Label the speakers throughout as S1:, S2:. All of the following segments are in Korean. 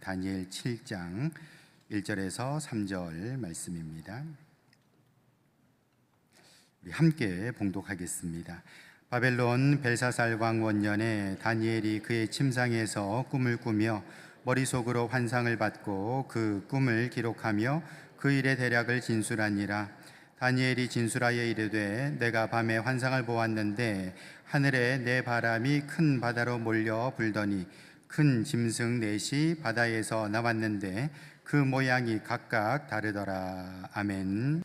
S1: 다니엘 7장 1절에서 3절 말씀입니다. 우리 함께 봉독하겠습니다. 바벨론 벨사살 왕 원년에 다니엘이 그의 침상에서 꿈을 꾸며 머릿속으로 환상을 받고 그 꿈을 기록하며 그 일의 대략을 진술하니라. 다니엘이 진술하여 이르되 내가 밤에 환상을 보았는데 하늘에 내 바람이 큰 바다로 몰려 불더니 큰 짐승 넷이 바다에서 나왔는데 그 모양이 각각 다르더라. 아멘.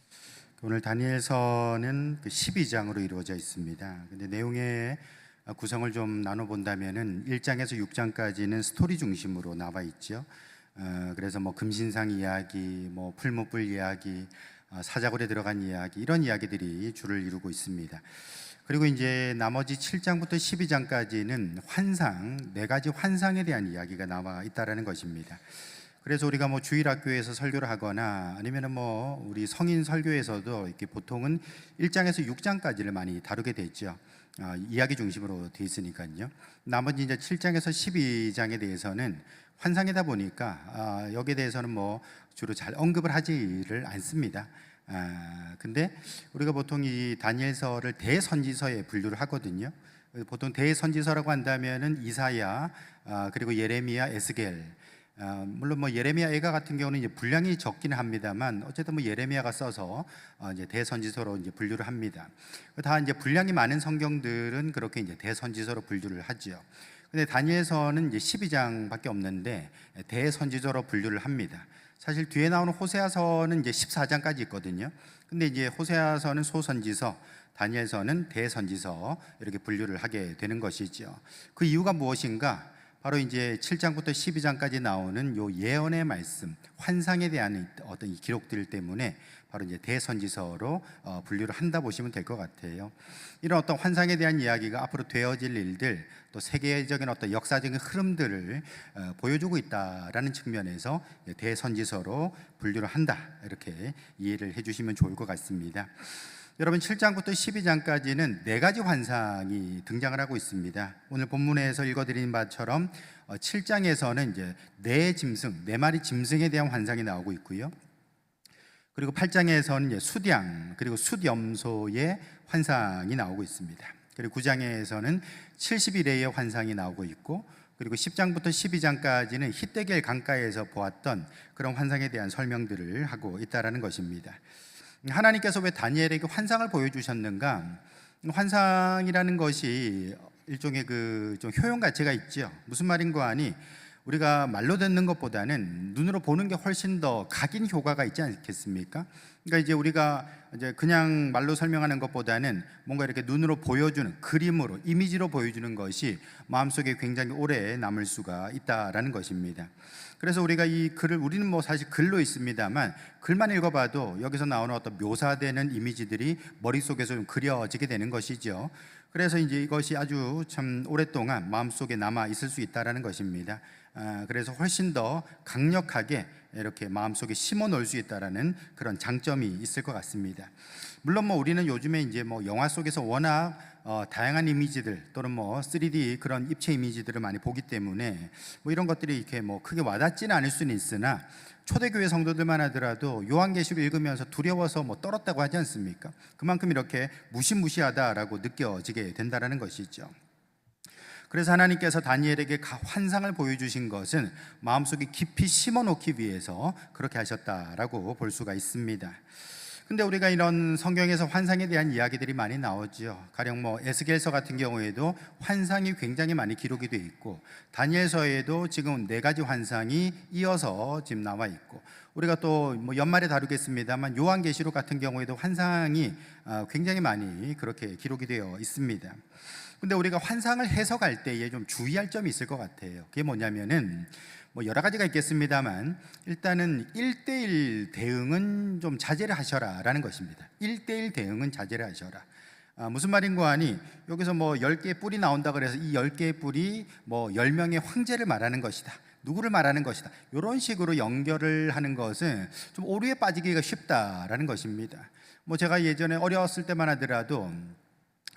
S1: 오늘 다니엘서는 12장으로 이루어져 있습니다. 근데 내용의 구성을 좀 나눠본다면은 1장에서 6장까지는 스토리 중심으로 나와 있죠. 그래서 금신상 이야기, 풀무불 이야기, 사자굴에 들어간 이야기, 이런 이야기들이 주를 이루고 있습니다. 그리고 이제 나머지 7장부터 12장까지는 환상, 4가지 환상에 대한 이야기가 나와 있다라는 것입니다. 그래서 우리가 주일학교에서 설교를 하거나 아니면은 우리 성인 설교에서도 이렇게 보통은 1장에서 6장까지를 많이 다루게 되죠. 이야기 중심으로 돼 있으니까요. 나머지 이제 7장에서 12장에 대해서는 환상이다 보니까 여기에 대해서는 주로 잘 언급을 하지를 않습니다. 근데 우리가 보통 이 다니엘서를 대선지서에 분류를 하거든요. 보통 대선지서라고 한다면은 이사야, 그리고 예레미야, 에스겔. 물론 예레미야, 애가 같은 경우는 이제 분량이 적기는 합니다만 어쨌든 예레미야가 써서 이제 대선지서로 이제 분류를 합니다. 다 이제 분량이 많은 성경들은 그렇게 이제 대선지서로 분류를 하죠. 근데 다니엘서는 이제 12장밖에 없는데 대선지서로 분류를 합니다. 사실 뒤에 나오는 호세아서는 이제 14장까지 있거든요. 근데 이제 호세아서는 소선지서, 다니엘서는 대선지서, 이렇게 분류를 하게 되는 것이죠. 그 이유가 무엇인가? 바로 이제 7장부터 12장까지 나오는 요 예언의 말씀, 환상에 대한 어떤 이 기록들 때문에 바로 이제 대선지서로 분류를 한다 보시면 될 것 같아요. 이런 어떤 환상에 대한 이야기가 앞으로 되어질 일들, 또 세계적인 어떤 역사적인 흐름들을 보여주고 있다라는 측면에서 대선지서로 분류를 한다, 이렇게 이해를 해주시면 좋을 것 같습니다. 여러분, 7장부터 12장까지는 4가지 환상이 등장을 하고 있습니다. 오늘 본문에서 읽어드린 바처럼 7장에서는 이제 4마리 짐승에 대한 환상이 나오고 있고요. 그리고 8장에서는 이제 숫양, 그리고 숫염소의 환상이 나오고 있습니다. 그리고 9장에서는 70일의 환상이 나오고 있고, 그리고 10장부터 12장까지는 히데겔 강가에서 보았던 그런 환상에 대한 설명들을 하고 있다라는 것입니다. 하나님께서 왜 다니엘에게 환상을 보여주셨는가? 환상이라는 것이 일종의 좀 효용 가치가 있죠. 무슨 말인가 하니, 우리가 말로 듣는 것보다는 눈으로 보는 게 훨씬 더 각인 효과가 있지 않겠습니까? 그러니까 이제 우리가 이제 그냥 말로 설명하는 것보다는 뭔가 이렇게 눈으로 보여주는, 그림으로, 이미지로 보여주는 것이 마음속에 굉장히 오래 남을 수가 있다라는 것입니다. 그래서 우리가 이 글을, 우리는 사실 글로 있습니다만 글만 읽어봐도 여기서 나오는 어떤 묘사되는 이미지들이 머릿속에서 좀 그려지게 되는 것이죠. 그래서 이제 이것이 아주 참 오랫동안 마음속에 남아 있을 수 있다라는 것입니다. 그래서 훨씬 더 강력하게 이렇게 마음속에 심어 놓을 수 있다라는 그런 장점이 있을 것 같습니다. 물론 우리는 요즘에 이제 영화 속에서 워낙 다양한 이미지들 또는 3D 그런 입체 이미지들을 많이 보기 때문에 이런 것들이 이렇게 크게 와닿지는 않을 수는 있으나, 초대교회 성도들만 하더라도 요한계시록 읽으면서 두려워서 떨었다고 하지 않습니까? 그만큼 이렇게 무시무시하다라고 느껴지게 된다라는 것이죠. 그래서 하나님께서 다니엘에게 환상을 보여주신 것은 마음속에 깊이 심어놓기 위해서 그렇게 하셨다라고 볼 수가 있습니다. 근데 우리가 이런 성경에서 환상에 대한 이야기들이 많이 나오죠. 가령 에스겔서 같은 경우에도 환상이 굉장히 많이 기록이 되어 있고, 다니엘서에도 지금 4가지 환상이 이어서 지금 나와 있고, 우리가 또 연말에 다루겠습니다만 요한계시록 같은 경우에도 환상이 굉장히 많이 그렇게 기록이 되어 있습니다. 근데 우리가 환상을 해석할 때에 좀 주의할 점이 있을 것 같아요. 그게 뭐냐면은 여러 가지가 있겠습니다만 일단은 1:1 대응은 좀 자제를 하셔라 라는 것입니다. 1:1 대응은 자제를 하셔라. 무슨 말인가 하니, 여기서 10개의 뿔이 나온다 그래서 이 10개의 뿔이 10명의 황제를 말하는 것이다, 누구를 말하는 것이다, 이런 식으로 연결을 하는 것은 좀 오류에 빠지기가 쉽다라는 것입니다. 제가 예전에 어려웠을 때만 하더라도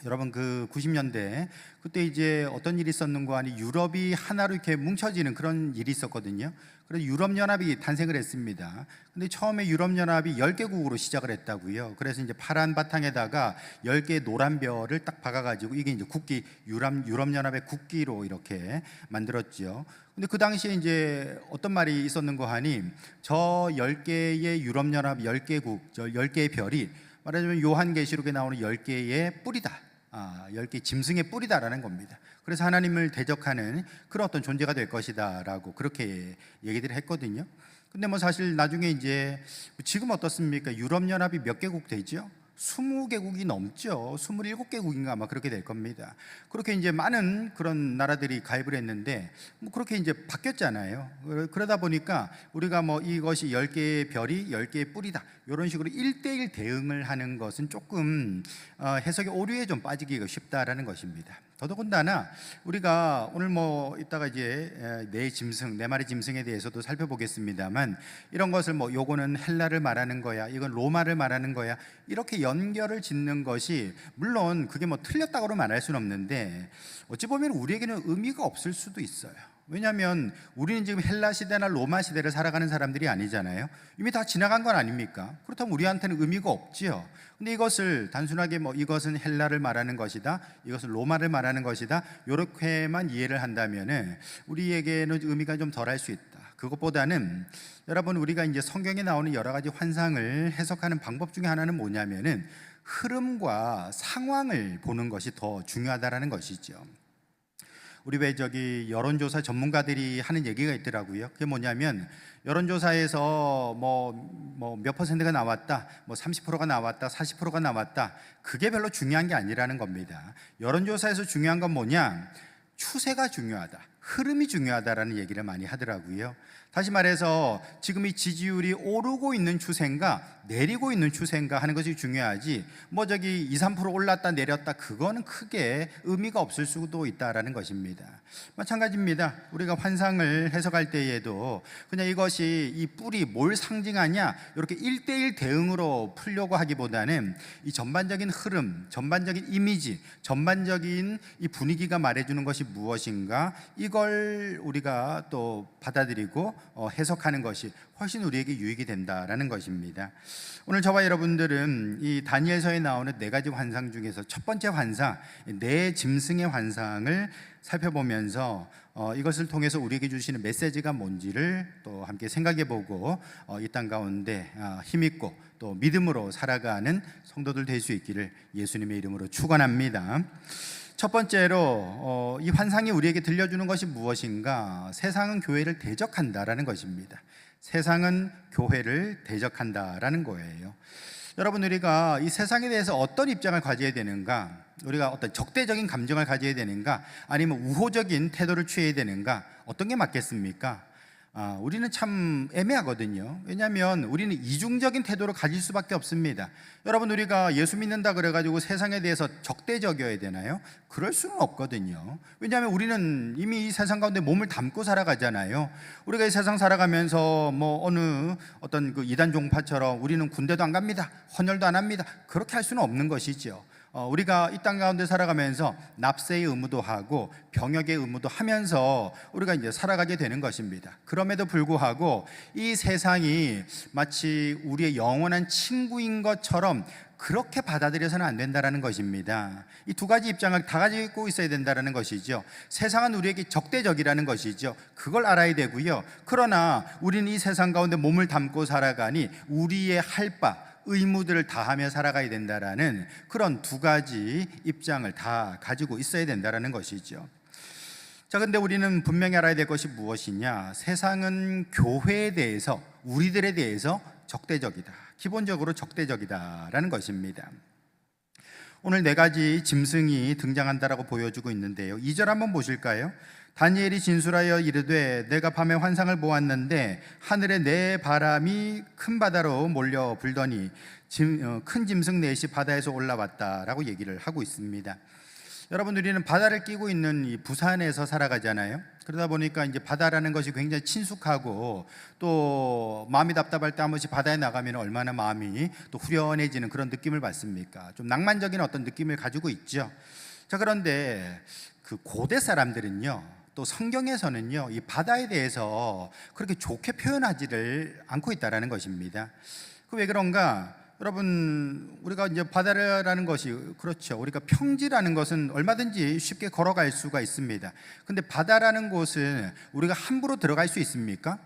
S1: 여러분 그 90년대 그때 이제 어떤 일이 있었는가 하니 유럽이 하나로 이렇게 뭉쳐지는 그런 일이 있었거든요. 그래서 유럽연합이 탄생을 했습니다. 근데 처음에 유럽연합이 10개국으로 시작을 했다고요. 그래서 이제 파란 바탕에다가 10개의 노란 별을 딱 박아가지고 이게 이제 국기, 유럽연합의 국기로 이렇게 만들었죠. 근데 그 당시에 이제 어떤 말이 있었는가 하니 저 10개의 유럽연합 10개국, 저 10개의 별이 말하자면 요한계시록에 나오는 10개의 뿌리다. 10개 짐승의 뿌리다라는 겁니다. 그래서 하나님을 대적하는 그런 어떤 존재가 될 것이다라고 그렇게 얘기들을 했거든요. 근데 뭐 사실 나중에 이제 지금 어떻습니까? 유럽연합이 몇 개국 되죠? 20개국이 넘죠. 27개국인가 아마 그렇게 될 겁니다. 그렇게 이제 많은 그런 나라들이 가입을 했는데 뭐 그렇게 이제 바뀌었잖아요. 그러다 보니까 우리가 뭐 이것이 10개의 별이 10개의 뿌리다 이런 식으로 1대1 대응을 하는 것은 조금 해석의 오류에 좀 빠지기가 쉽다라는 것입니다. 더더군다나 우리가 오늘 뭐 이따가 이제 네 마리 짐승에 대해서도 살펴보겠습니다만 이런 것을 뭐 요거는 헬라를 말하는 거야, 이건 로마를 말하는 거야 이렇게 연결을 짓는 것이 물론 그게 뭐 틀렸다고 말할 수는 없는데 어찌 보면 우리에게는 의미가 없을 수도 있어요. 왜냐하면 우리는 지금 헬라 시대나 로마 시대를 살아가는 사람들이 아니잖아요. 이미 다 지나간 건 아닙니까? 그렇다면 우리한테는 의미가 없지요. 근데 이것을 단순하게 뭐 이것은 헬라를 말하는 것이다, 이것은 로마를 말하는 것이다 이렇게만 이해를 한다면은 우리에게는 의미가 좀 덜할 수 있다. 그것보다는 여러분 우리가 이제 성경에 나오는 여러 가지 환상을 해석하는 방법 중에 하나는 뭐냐면은 흐름과 상황을 보는 것이 더 중요하다라는 것이죠. 우리 왜 저기 여론조사 전문가들이 하는 얘기가 있더라고요. 그게 뭐냐면 여론조사에서 뭐 몇 퍼센트가 나왔다, 뭐 30%가 나왔다, 40%가 나왔다. 그게 별로 중요한 게 아니라는 겁니다. 여론조사에서 중요한 건 뭐냐? 추세가 중요하다, 흐름이 중요하다라는 얘기를 많이 하더라고요. 다시 말해서 지금 이 지지율이 오르고 있는 추세인가 내리고 있는 추세인가 하는 것이 중요하지 뭐 저기 2, 3% 올랐다 내렸다 그거는 크게 의미가 없을 수도 있다라는 것입니다. 마찬가지입니다. 우리가 환상을 해석할 때에도 그냥 이것이 이 뿔이 뭘 상징하냐 이렇게 1대1 대응으로 풀려고 하기보다는 이 전반적인 흐름, 전반적인 이미지, 전반적인 이 분위기가 말해주는 것이 무엇인가 이걸 우리가 또 받아들이고 해석하는 것이 훨씬 우리에게 유익이 된다라는 것입니다. 오늘 저와 여러분들은 이 다니엘서에 나오는 4가지 환상 중에서 첫 번째 환상, 네 짐승의 환상을 살펴보면서 이것을 통해서 우리에게 주시는 메시지가 뭔지를 또 함께 생각해보고 이 땅 가운데 힘있고 또 믿음으로 살아가는 성도들 될 수 있기를 예수님의 이름으로 축원합니다. 첫 번째로 이 환상이 우리에게 들려주는 것이 무엇인가? 세상은 교회를 대적한다라는 것입니다. 세상은 교회를 대적한다라는 거예요. 여러분 우리가 이 세상에 대해서 어떤 입장을 가져야 되는가? 우리가 어떤 적대적인 감정을 가져야 되는가? 아니면 우호적인 태도를 취해야 되는가? 어떤 게 맞겠습니까? 우리는 참 애매하거든요. 왜냐하면 우리는 이중적인 태도를 가질 수밖에 없습니다. 여러분 우리가 예수 믿는다 그래가지고 세상에 대해서 적대적이어야 되나요? 그럴 수는 없거든요. 왜냐하면 우리는 이미 이 세상 가운데 몸을 담고 살아가잖아요. 우리가 이 세상 살아가면서 뭐 어느 어떤 그 이단 종파처럼 우리는 군대도 안 갑니다, 헌혈도 안 합니다, 그렇게 할 수는 없는 것이죠. 우리가 이 땅 가운데 살아가면서 납세의 의무도 하고 병역의 의무도 하면서 우리가 이제 살아가게 되는 것입니다. 그럼에도 불구하고 이 세상이 마치 우리의 영원한 친구인 것처럼 그렇게 받아들여서는 안 된다는 것입니다. 이 2가지 입장을 다 가지고 있어야 된다는 것이죠. 세상은 우리에게 적대적이라는 것이죠. 그걸 알아야 되고요. 그러나 우리는 이 세상 가운데 몸을 담고 살아가니 우리의 할 바, 의무들을 다하며 살아가야 된다라는 그런 2가지 입장을 다 가지고 있어야 된다는 것이죠. 자, 근데 우리는 분명히 알아야 될 것이 무엇이냐? 세상은 교회에 대해서, 우리들에 대해서 적대적이다. 기본적으로 적대적이다라는 것입니다. 오늘 4가지 짐승이 등장한다라고 보여주고 있는데요. 2절 한번 보실까요? 다니엘이 진술하여 이르되 내가 밤에 환상을 보았는데 하늘에 네 바람이 큰 바다로 몰려 불더니 큰 짐승 넷이 바다에서 올라왔다라고 얘기를 하고 있습니다. 여러분 우리는 바다를 끼고 있는 이 부산에서 살아가잖아요. 그러다 보니까 이제 바다라는 것이 굉장히 친숙하고 또 마음이 답답할 때 한 번씩 바다에 나가면 얼마나 마음이 또 후련해지는 그런 느낌을 받습니까? 좀 낭만적인 어떤 느낌을 가지고 있죠. 자, 그런데 그 고대 사람들은요, 또 성경에서는요, 이 바다에 대해서 그렇게 좋게 표현하지를 않고 있다라는 것입니다. 그 왜 그런가? 여러분, 우리가 이제 바다라는 것이, 그렇죠, 우리가 평지라는 것은 얼마든지 쉽게 걸어갈 수가 있습니다. 근데 바다라는 곳은 우리가 함부로 들어갈 수 있습니까?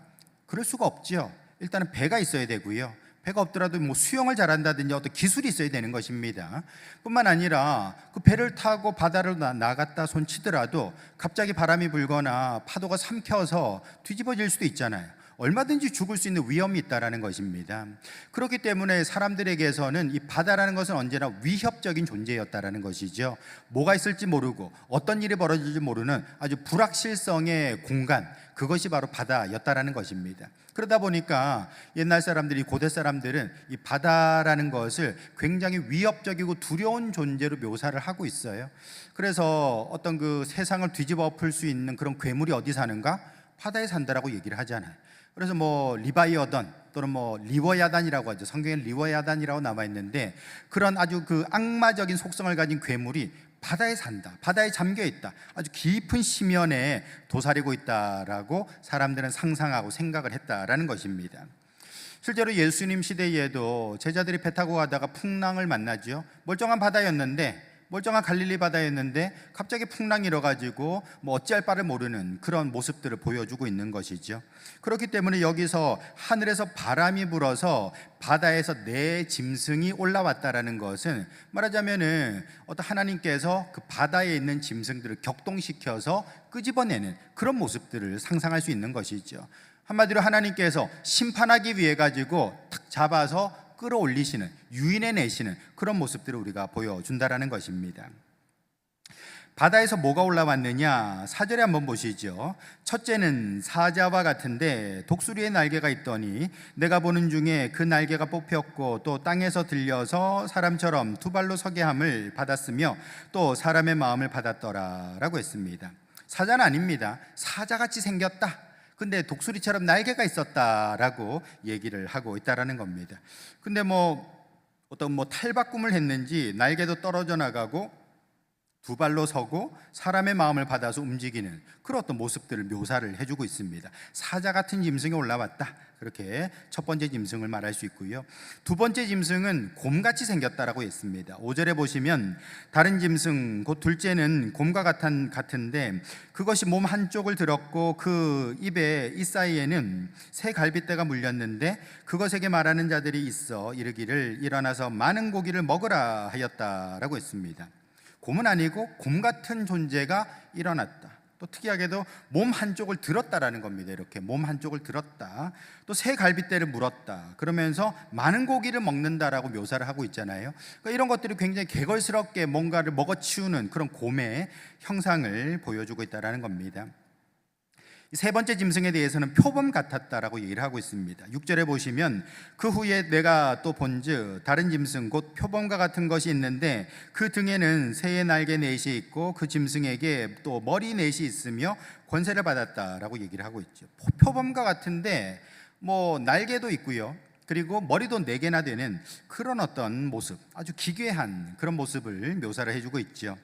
S1: 그럴 수가 없죠. 일단은 배가 있어야 되고요, 배가 없더라도 뭐 수영을 잘한다든지 어떤 기술이 있어야 되는 것입니다. 뿐만 아니라 그 배를 타고 바다를 나갔다 손치더라도 갑자기 바람이 불거나 파도가 삼켜서 뒤집어질 수도 있잖아요. 얼마든지 죽을 수 있는 위험이 있다라는 것입니다. 그렇기 때문에 사람들에게서는 이 바다라는 것은 언제나 위협적인 존재였다라는 것이죠. 뭐가 있을지 모르고 어떤 일이 벌어질지 모르는 아주 불확실성의 공간, 그것이 바로 바다였다라는 것입니다. 그러다 보니까 옛날 사람들이, 고대 사람들은 이 바다라는 것을 굉장히 위협적이고 두려운 존재로 묘사를 하고 있어요. 그래서 어떤 그 세상을 뒤집어 엎을 수 있는 그런 괴물이 어디 사는가? 바다에 산다라고 얘기를 하잖아요. 그래서 뭐 리바이어던 또는 뭐 리워야단이라고 하죠. 성경에 리워야단이라고 나와 있는데, 그런 아주 그 악마적인 속성을 가진 괴물이 바다에 산다, 바다에 잠겨 있다, 아주 깊은 심연에 도사리고 있다라고 사람들은 상상하고 생각을 했다라는 것입니다. 실제로 예수님 시대에도 제자들이 배 타고 가다가 풍랑을 만나죠. 멀쩡한 바다였는데, 멀쩡한 갈릴리 바다였는데 갑자기 풍랑이 일어가지고 뭐 어찌할 바를 모르는 그런 모습들을 보여주고 있는 것이죠. 그렇기 때문에 여기서 하늘에서 바람이 불어서 바다에서 내 짐승이 올라왔다라는 것은, 말하자면은 어떤 하나님께서 그 바다에 있는 짐승들을 격동시켜서 끄집어내는 그런 모습들을 상상할 수 있는 것이죠. 한마디로 하나님께서 심판하기 위해 가지고 탁 잡아서 끌어올리시는, 유인해내시는 그런 모습들을 우리가 보여준다라는 것입니다. 바다에서 뭐가 올라왔느냐? 4절에 한번 보시죠. 첫째는 사자와 같은데 독수리의 날개가 있더니 내가 보는 중에 그 날개가 뽑혔고 또 땅에서 들려서 사람처럼 두 발로 서게 함을 받았으며 또 사람의 마음을 받았더라 라고 했습니다. 사자는 아닙니다. 사자같이 생겼다, 근데 독수리처럼 날개가 있었다라고 얘기를 하고 있다라는 겁니다. 근데 어떤 탈바꿈을 했는지 날개도 떨어져 나가고 두 발로 서고 사람의 마음을 받아서 움직이는 그런 어떤 모습들을 묘사를 해주고 있습니다. 사자 같은 짐승이 올라왔다, 그렇게 첫 번째 짐승을 말할 수 있고요. 두 번째 짐승은 곰같이 생겼다라고 했습니다. 5절에 보시면 다른 짐승, 곧 둘째는 곰과 같은데 그것이 몸 한쪽을 들었고 그 입에 이 사이에는 새 갈빗대가 물렸는데 그것에게 말하는 자들이 있어 이르기를 일어나서 많은 고기를 먹으라 하였다라고 했습니다. 곰은 아니고 곰 같은 존재가 일어났다. 또 특이하게도 몸 한쪽을 들었다라는 겁니다. 이렇게 몸 한쪽을 들었다, 또 새 갈빗대를 물었다, 그러면서 많은 고기를 먹는다라고 묘사를 하고 있잖아요. 그러니까 이런 것들이 굉장히 개걸스럽게 뭔가를 먹어치우는 그런 곰의 형상을 보여주고 있다라는 겁니다. 세 번째 짐승에 대해서는 표범 같았다라고 얘기를 하고 있습니다. 6절에 보시면 그 후에 내가 또 본즉 다른 짐승 곧 표범과 같은 것이 있는데 그 등에는 새의 날개 넷이 있고 그 짐승에게 또 머리 넷이 있으며 권세를 받았다라고 얘기를 하고 있죠. 표범과 같은데 날개도 있고요, 그리고 머리도 4개나 되는 그런 어떤 모습, 아주 기괴한 그런 모습을 묘사를 해주고 있죠.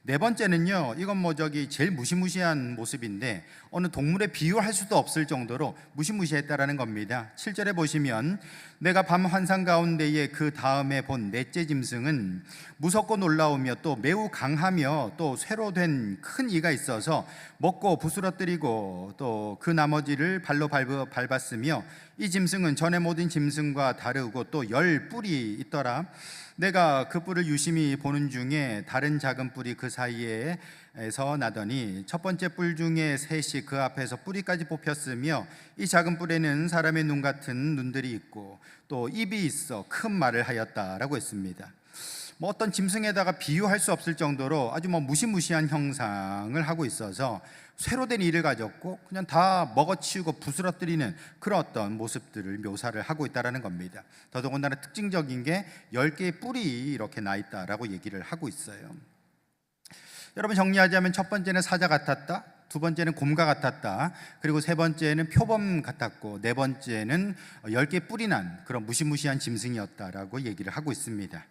S1: 네 번째는요, 이건 제일 무시무시한 모습인데 어느 동물에 비유할 수도 없을 정도로 무시무시했다라는 겁니다. 7절에 보시면 내가 밤 환상 가운데에 그 다음에 본 넷째 짐승은 무섭고 놀라우며 또 매우 강하며 또 쇠로 된 큰 이가 있어서 먹고 부스러뜨리고 또 그 나머지를 발로 밟았으며 이 짐승은 전에 모든 짐승과 다르고 또 10뿔이 있더라. 내가 그 뿔을 유심히 보는 중에 다른 작은 뿔이 그 사이에서 나더니 첫 번째 뿔 중에 셋이 그 앞에서 뿌리까지 뽑혔으며 이 작은 뿔에는 사람의 눈 같은 눈들이 있고 또 입이 있어 큰 말을 하였다라고 했습니다. 어떤 짐승에다가 비유할 수 없을 정도로 아주 무시무시한 형상을 하고 있어서 쇠로 된 이를 가졌고 그냥 다 먹어치우고 부스러뜨리는 그런 어떤 모습들을 묘사를 하고 있다는 겁니다. 더더군다나 특징적인 게 10개의 뿔이 이렇게 나 있다라고 얘기를 하고 있어요. 여러분, 정리하자면 첫 번째는 사자 같았다, 두 번째는 곰과 같았다. 그리고 세 번째는 표범 같았고, 네 번째는 10개 뿔이 난 그런 무시무시한 짐승이었다라고 얘기를 하고 있습니다.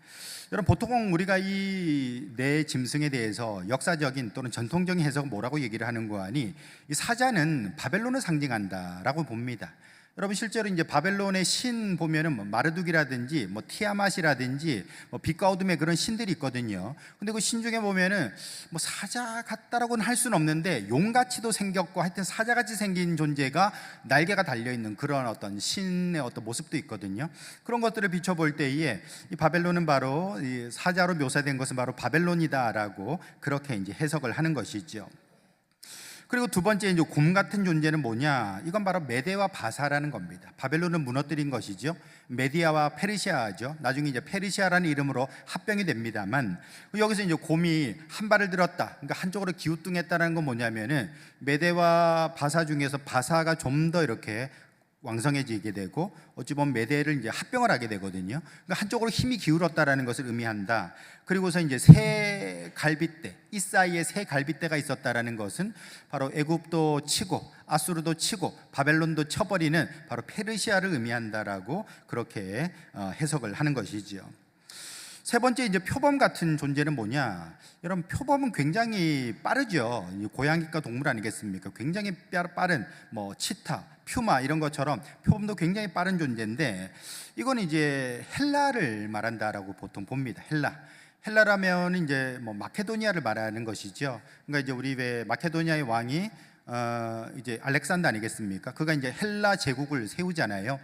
S1: 여러분, 보통 우리가 이 네 짐승에 대해서 역사적인 또는 전통적인 해석은 뭐라고 얘기를 하는 거 아니, 이 사자는 바벨론을 상징한다라고 봅니다. 여러분, 실제로 이제 바벨론의 신 보면은 뭐 마르둑이라든지 뭐 티아맛이라든지 뭐 빛과 어둠의 그런 신들이 있거든요. 근데 그 신 중에 보면은 뭐 사자 같다라고는 할 수는 없는데 용같이도 생겼고, 하여튼 사자같이 생긴 존재가 날개가 달려 있는 그런 어떤 신의 어떤 모습도 있거든요. 그런 것들을 비춰볼 때에 이 바벨론은 바로 이 사자로 묘사된 것은 바로 바벨론이다라고 그렇게 이제 해석을 하는 것이죠. 그리고 두 번째, 이제 곰 같은 존재는 뭐냐? 이건 바로 메대와 바사라는 겁니다. 바벨론을 무너뜨린 것이죠. 메디아와 페르시아죠. 나중에 이제 페르시아라는 이름으로 합병이 됩니다만, 여기서 이제 곰이 한 발을 들었다, 그러니까 한쪽으로 기우뚱했다는 건 뭐냐면은 메대와 바사 중에서 바사가 좀 더 이렇게 왕성해지게 되고, 어찌 보면 메대를 이제 합병을 하게 되거든요. 그러니까 한쪽으로 힘이 기울었다라는 것을 의미한다. 그리고서 이제 새 갈빗대, 이 사이에 새 갈빗대가 있었다라는 것은 바로 애굽도 치고 아수르도 치고 바벨론도 쳐버리는 바로 페르시아를 의미한다라고 그렇게 해석을 하는 것이지요. 세 번째, 이제 표범 같은 존재는 뭐냐? 여러분, 표범은 굉장히 빠르죠. 고양이과 동물 아니겠습니까? 굉장히 빠른 뭐 치타, 퓨마 이런 것처럼 표범도 굉장히 빠른 존재인데, 이건 이제 헬라를 말한다라고 보통 봅니다. 헬라라면 이제 뭐 마케도니아를 말하는 것이죠. 그러니까 이제 우리 왜 마케도니아의 왕이 이제 알렉산더 아니겠습니까? 그가 이제 헬라 제국을 세우잖아요.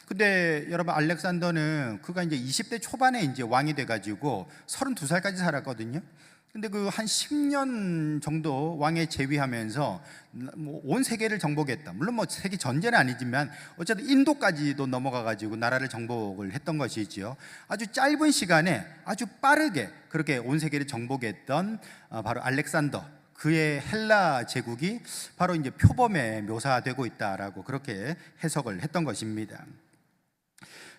S1: 근데 여러분, 알렉산더는 그가 이제 20대 초반에 이제 왕이 돼가지고 32살까지 살았거든요. 근데 그 한 10년 정도 왕에 재위하면서 뭐 온 세계를 정복했다. 물론 뭐 세계 전쟁은 아니지만 어쨌든 인도까지도 넘어가가지고 나라를 정복을 했던 것이지요. 아주 짧은 시간에 아주 빠르게 그렇게 온 세계를 정복했던 바로 알렉산더, 그의 헬라 제국이 바로 이제 표범에 묘사되고 있다라고 그렇게 해석을 했던 것입니다.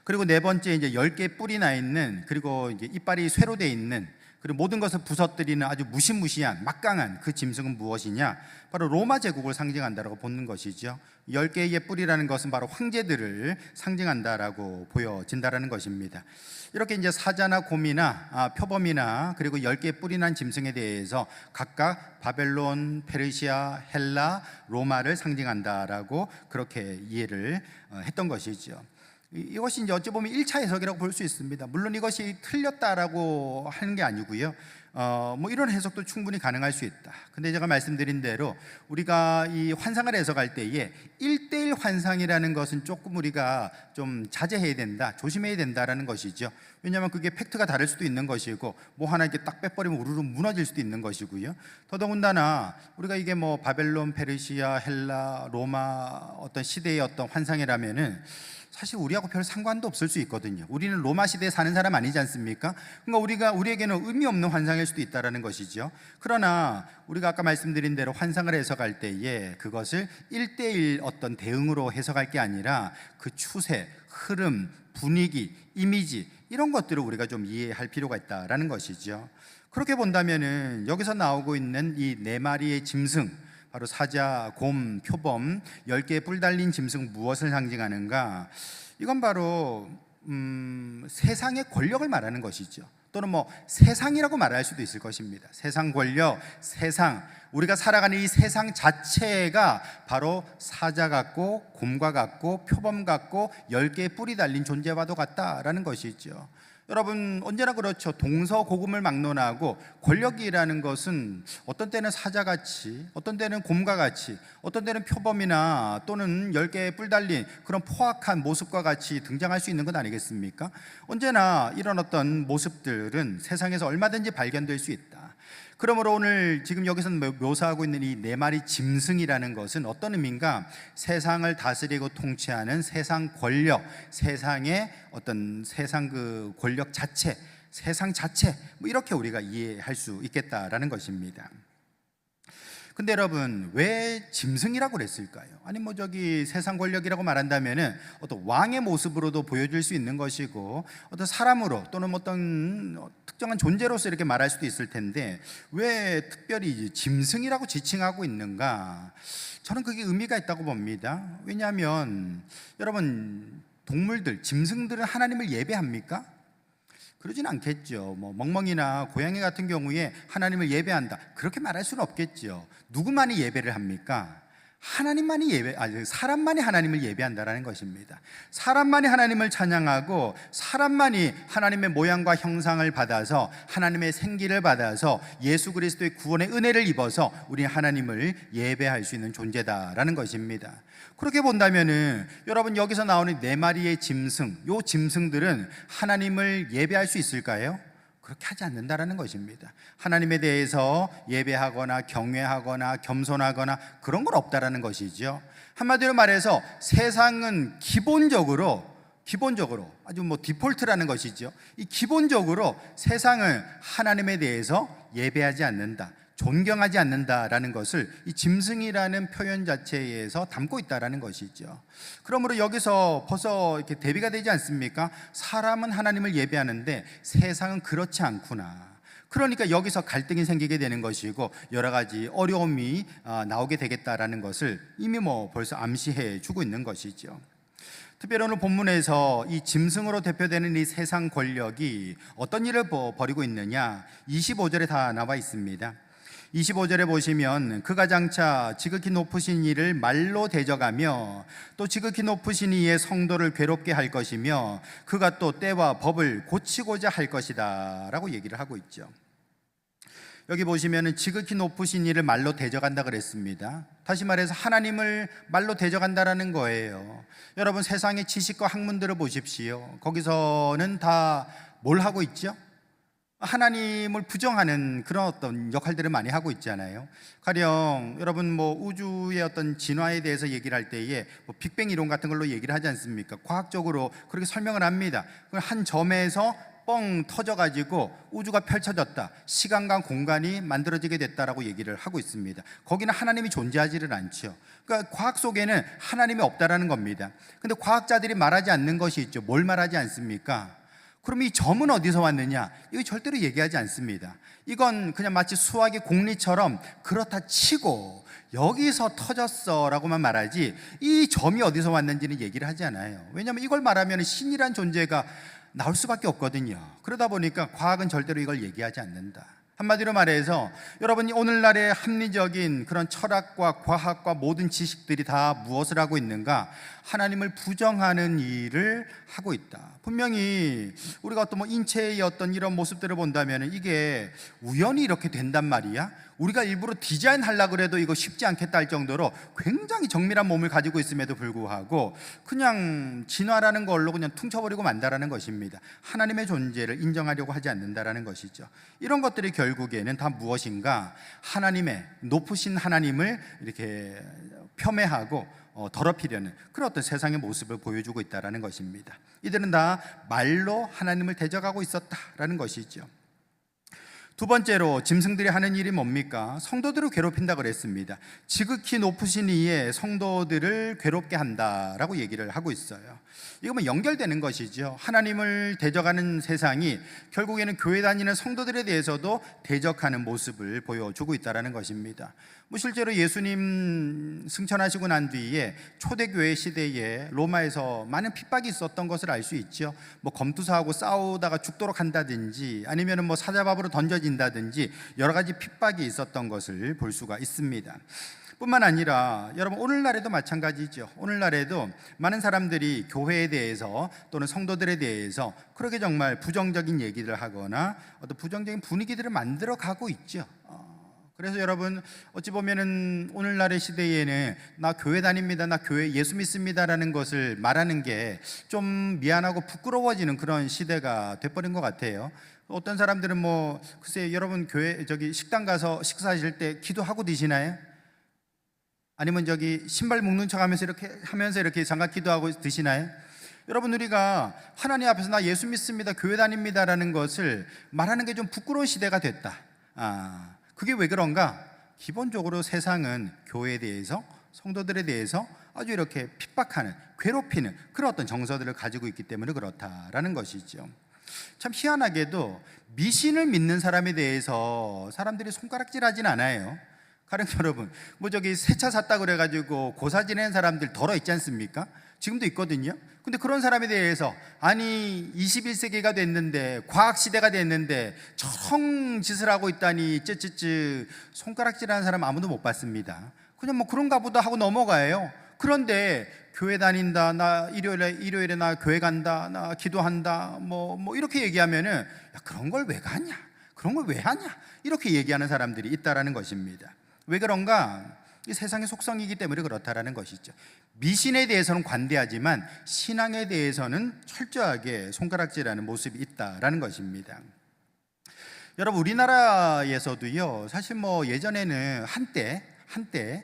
S1: 그리고 네 번째, 이제 10개 뿔이 나 있는, 그리고 이제 이빨이 쇠로 돼 있는, 그리고 모든 것을 부서뜨리는 아주 무시무시한 막강한 그 짐승은 무엇이냐? 바로 로마 제국을 상징한다라고 보는 것이죠. 10개의 뿔이라는 것은 바로 황제들을 상징한다라고 보여진다라는 것입니다. 이렇게 이제 사자나 곰이나 표범이나 그리고 10개 뿔이 난 짐승에 대해서 각각 바벨론, 페르시아, 헬라, 로마를 상징한다라고 그렇게 이해를 했던 것이죠. 이것이 이제 어찌 보면 1차 해석이라고 볼 수 있습니다. 물론 이것이 틀렸다라고 하는 게 아니고요. 뭐 이런 해석도 충분히 가능할 수 있다. 근데 제가 말씀드린 대로 우리가 이 환상을 해석할 때에 1대1 환상이라는 것은 조금 우리가 좀 자제해야 된다, 조심해야 된다라는 것이죠. 왜냐하면 그게 팩트가 다를 수도 있는 것이고, 뭐 하나 이렇게 딱 빼버리면 우르르 무너질 수도 있는 것이고요. 더더군다나 우리가 이게 뭐 바벨론, 페르시아, 헬라, 로마 어떤 시대의 어떤 환상이라면은 사실 우리하고 별 상관도 없을 수 있거든요. 우리는 로마 시대에 사는 사람 아니지 않습니까? 그러니까 우리에게는 의미 없는 환상일 수도 있다라는 것이죠. 그러나 우리가 아까 말씀드린 대로 환상을 해석할 때에 그것을 1대1 어떤 대응으로 해석할 게 아니라 그 추세, 흐름, 분위기, 이미지 이런 것들을 우리가 좀 이해할 필요가 있다라는 것이죠. 그렇게 본다면은 여기서 나오고 있는 이 네 마리의 짐승, 바로 사자, 곰, 표범, 10개의 뿔 달린 짐승, 무엇을 상징하는가? 이건 바로 세상의 권력을 말하는 것이죠. 또는 뭐 세상이라고 말할 수도 있을 것입니다. 세상 권력, 세상, 우리가 살아가는 이 세상 자체가 바로 사자 같고 곰과 같고 표범 같고 10개의 뿔이 달린 존재와도 같다라는 것이죠. 여러분, 언제나 그렇죠. 동서고금을 막론하고 권력이라는 것은 어떤 때는 사자같이, 어떤 때는 곰과 같이, 어떤 때는 표범이나 또는 10개의 뿔 달린 그런 포악한 모습과 같이 등장할 수 있는 것 아니겠습니까? 언제나 이런 어떤 모습들은 세상에서 얼마든지 발견될 수 있다. 그러므로 오늘 지금 여기서 묘사하고 있는 이 네 마리 짐승이라는 것은 어떤 의미인가? 세상을 다스리고 통치하는 세상 권력, 세상의 어떤 세상 그 권력 자체, 세상 자체, 뭐 이렇게 우리가 이해할 수 있겠다라는 것입니다. 근데 여러분, 왜 짐승이라고 그랬을까요? 아니 뭐 저기 세상 권력이라고 말한다면은 어떤 왕의 모습으로도 보여줄 수 있는 것이고, 어떤 사람으로 또는 어떤 특정한 존재로서 이렇게 말할 수도 있을 텐데, 왜 특별히 짐승이라고 지칭하고 있는가? 저는 그게 의미가 있다고 봅니다. 왜냐하면 여러분, 동물들, 짐승들은 하나님을 예배합니까? 그러진 않겠죠. 뭐 멍멍이나 고양이 같은 경우에 하나님을 예배한다, 그렇게 말할 수는 없겠죠. 누구만이 예배를 합니까? 사람만이 하나님을 예배한다라는 것입니다. 사람만이 하나님을 찬양하고, 사람만이 하나님의 모양과 형상을 받아서, 하나님의 생기를 받아서 요예수 그리스도의 구원의 은혜를 입어서 우리 하나님을 예배할 수 있는 존재다라는 것입니다. 그렇게 본다면은 여러분, 여기서 나오는 네 마리의 짐승, 요 짐승들은 하나님을 예배할 수 있을까요? 그렇게 하지 않는다라는 것입니다. 하나님에 대해서 예배하거나 경외하거나 겸손하거나 그런 건 없다라는 것이죠. 한마디로 말해서 세상은 기본적으로 아주 뭐 디폴트라는 것이죠. 이 기본적으로 세상은 하나님에 대해서 예배하지 않는다, 존경하지 않는다라는 것을 이 짐승이라는 표현 자체에서 담고 있다라는 것이죠. 그러므로 여기서 벌써 이렇게 대비가 되지 않습니까? 사람은 하나님을 예배하는데 세상은 그렇지 않구나. 그러니까 여기서 갈등이 생기게 되는 것이고, 여러 가지 어려움이 나오게 되겠다라는 것을 이미 뭐 벌써 암시해 주고 있는 것이죠. 특별히 오늘 본문에서 이 짐승으로 대표되는 이 세상 권력이 어떤 일을 벌이고 있느냐, 25절에 다 나와 있습니다. 25절에 보시면, 그가 장차 지극히 높으신 이를 말로 대적하며 또 지극히 높으신 이의 성도를 괴롭게 할 것이며 그가 또 때와 법을 고치고자 할 것이다 라고 얘기를 하고 있죠. 여기 보시면 지극히 높으신 이를 말로 대적한다 그랬습니다. 다시 말해서 하나님을 말로 대적한다라는 거예요. 여러분, 세상의 지식과 학문들을 보십시오. 거기서는 다 뭘 하고 있죠? 하나님을 부정하는 그런 어떤 역할들을 많이 하고 있잖아요. 가령 여러분 뭐 우주의 어떤 진화에 대해서 얘기를 할 때에 뭐 빅뱅 이론 같은 걸로 얘기를 하지 않습니까? 과학적으로 그렇게 설명을 합니다. 한 점에서 뻥 터져가지고 우주가 펼쳐졌다, 시간과 공간이 만들어지게 됐다라고 얘기를 하고 있습니다. 거기는 하나님이 존재하지를 않죠. 그러니까 과학 속에는 하나님이 없다라는 겁니다. 근데 과학자들이 말하지 않는 것이 있죠. 뭘 말하지 않습니까? 그럼 이 점은 어디서 왔느냐? 이거 절대로 얘기하지 않습니다. 이건 그냥 마치 수학의 공리처럼 그렇다 치고 여기서 터졌어 라고만 말하지, 이 점이 어디서 왔는지는 얘기를 하지 않아요. 왜냐하면 이걸 말하면 신이란 존재가 나올 수밖에 없거든요. 그러다 보니까 과학은 절대로 이걸 얘기하지 않는다. 한마디로 말해서 여러분이 오늘날의 합리적인 그런 철학과 과학과 모든 지식들이 다 무엇을 하고 있는가? 하나님을 부정하는 일을 하고 있다. 분명히 우리가 어떤 뭐 인체의 어떤 이런 모습들을 본다면 이게 우연히 이렇게 된단 말이야? 우리가 일부러 디자인하려고 해도 이거 쉽지 않겠다 할 정도로 굉장히 정밀한 몸을 가지고 있음에도 불구하고 그냥 진화라는 걸로 그냥 퉁쳐버리고 만다라는 것입니다. 하나님의 존재를 인정하려고 하지 않는다라는 것이죠. 이런 것들이 결국에는 다 무엇인가? 하나님의, 높으신 하나님을 이렇게 폄훼하고 더럽히려는 그런 어떤 세상의 모습을 보여주고 있다는 것입니다. 이들은 다 말로 하나님을 대적하고 있었다라는 것이죠. 두 번째로 짐승들이 하는 일이 뭡니까? 성도들을 괴롭힌다 그랬습니다. 지극히 높으신 이의 성도들을 괴롭게 한다라고 얘기를 하고 있어요. 이거 뭐 연결되는 것이죠. 하나님을 대적하는 세상이 결국에는 교회 다니는 성도들에 대해서도 대적하는 모습을 보여주고 있다는 것입니다. 뭐 실제로 예수님 승천하시고 난 뒤에 초대교회 시대에 로마에서 많은 핍박이 있었던 것을 알 수 있죠. 뭐 검투사하고 싸우다가 죽도록 한다든지 아니면 뭐 사자밥으로 던져진다든지 여러 가지 핍박이 있었던 것을 볼 수가 있습니다. 뿐만 아니라 여러분, 오늘날에도 마찬가지죠. 오늘날에도 많은 사람들이 교회에 대해서 또는 성도들에 대해서 그렇게 정말 부정적인 얘기를 하거나 어떤 부정적인 분위기들을 만들어 가고 있죠. 그래서 여러분, 어찌 보면은 오늘날의 시대에는 나 교회 다닙니다, 나 교회 예수 믿습니다라는 것을 말하는 게 좀 미안하고 부끄러워지는 그런 시대가 돼버린 것 같아요. 어떤 사람들은 뭐 글쎄, 여러분 교회 식당 가서 식사하실 때 기도하고 드시나요? 아니면 신발 묶는 척 하면서 이렇게 장갑 기도하고 드시나요? 여러분, 우리가 하나님 앞에서 나 예수 믿습니다, 교회 다닙니다라는 것을 말하는 게 좀 부끄러운 시대가 됐다. 그게 왜 그런가? 기본적으로 세상은 교회에 대해서, 성도들에 대해서 아주 이렇게 핍박하는, 괴롭히는 그런 어떤 정서들을 가지고 있기 때문에 그렇다라는 것이죠. 참 희한하게도 미신을 믿는 사람에 대해서 사람들이 손가락질하진 않아요. 가령 여러분, 뭐 저기 새 차 샀다 그래가지고 고사 지내는 사람들 덜어 있지 않습니까? 지금도 있거든요. 근데 그런 사람에 대해서 아니 21세기가 됐는데, 과학시대가 됐는데 저런 짓을 하고 있다니 쯔쯔쯔 손가락질하는 사람 아무도 못 봤습니다. 그냥 뭐 그런가 보다 하고 넘어가요. 그런데 교회 다닌다, 나 일요일에 나 교회 간다, 나 기도한다, 뭐 이렇게 얘기하면은 야, 그런 걸 왜 가냐, 그런 걸 왜 하냐, 이렇게 얘기하는 사람들이 있다라는 것입니다. 왜 그런가? 이 세상의 속성이기 때문에 그렇다라는 것이죠. 미신에 대해서는 관대하지만 신앙에 대해서는 철저하게 손가락질하는 모습이 있다라는 것입니다. 여러분, 우리나라에서도요, 사실 뭐 예전에는 한때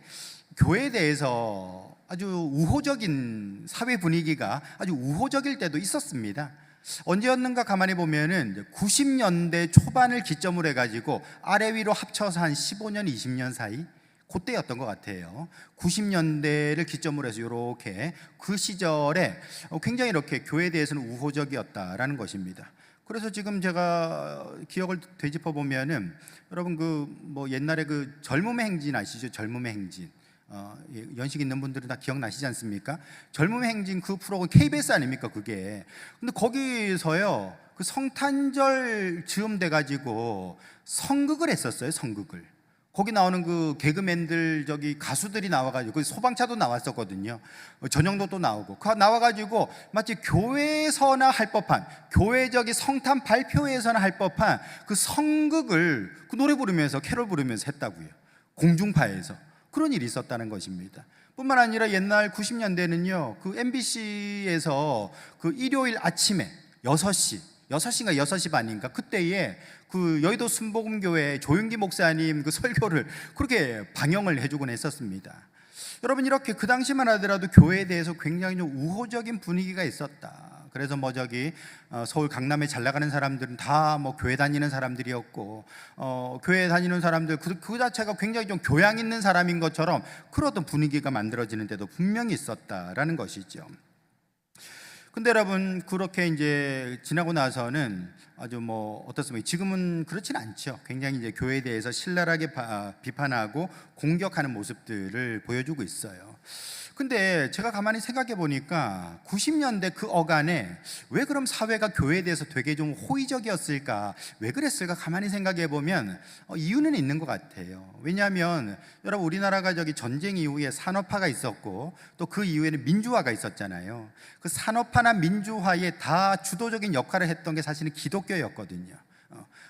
S1: 교회에 대해서 아주 우호적인 사회 분위기가 아주 우호적일 때도 있었습니다. 언제였는가 가만히 보면은 90년대 초반을 기점으로 해가지고 아래 위로 합쳐서 한 15년, 20년 사이, 그때였던 것 같아요. 90년대를 기점으로 해서 이렇게 그 시절에 굉장히 이렇게 교회에 대해서는 우호적이었다라는 것입니다. 그래서 지금 제가 기억을 되짚어 보면은 여러분 그 뭐 옛날에 그 젊음의 행진 아시죠? 젊음의 행진. 연식 있는 분들은 다 기억나시지 않습니까? 젊음의 행진 그 프로가 KBS 아닙니까 그게. 근데 거기서요 그 성탄절 즈음 돼가지고 성극을 했었어요. 성극을. 거기 나오는 그 개그맨들 저기 가수들이 나와가지고 그 소방차도 나왔었거든요. 전영도도 나오고 나와가지고 마치 교회에서나 할 법한, 교회적인 성탄 발표회에서나 할 법한 그 성극을 그 노래 부르면서 캐롤 부르면서 했다고요. 공중파에서. 그런 일이 있었다는 것입니다. 뿐만 아니라 옛날 90년대는요 그 MBC에서 그 일요일 아침에 6시인가 6시 반인가 그때에 그 여의도 순복음교회 조윤기 목사님 그 설교를 그렇게 방영을 해주곤 했었습니다. 여러분, 이렇게 그 당시만 하더라도 교회에 대해서 굉장히 좀 우호적인 분위기가 있었다. 그래서 뭐 저기 서울 강남에 잘 나가는 사람들은 다 뭐 교회 다니는 사람들이었고, 교회 다니는 사람들 그 자체가 굉장히 좀 교양 있는 사람인 것처럼 그런 어떤 분위기가 만들어지는 데도 분명히 있었다라는 것이죠. 근데 여러분, 그렇게 이제 지나고 나서는 아주 뭐 어떻습니까? 지금은 그렇진 않죠. 굉장히 이제 교회에 대해서 신랄하게 비판하고 공격하는 모습들을 보여주고 있어요. 근데 제가 가만히 생각해 보니까 90년대 그 어간에 왜 그럼 사회가 교회에 대해서 되게 좀 호의적이었을까? 왜 그랬을까? 가만히 생각해 보면 이유는 있는 것 같아요. 왜냐하면 여러분, 우리나라가 저기 전쟁 이후에 산업화가 있었고 또 그 이후에는 민주화가 있었잖아요. 그 산업화나 민주화에 다 주도적인 역할을 했던 게 사실은 기독교였거든요.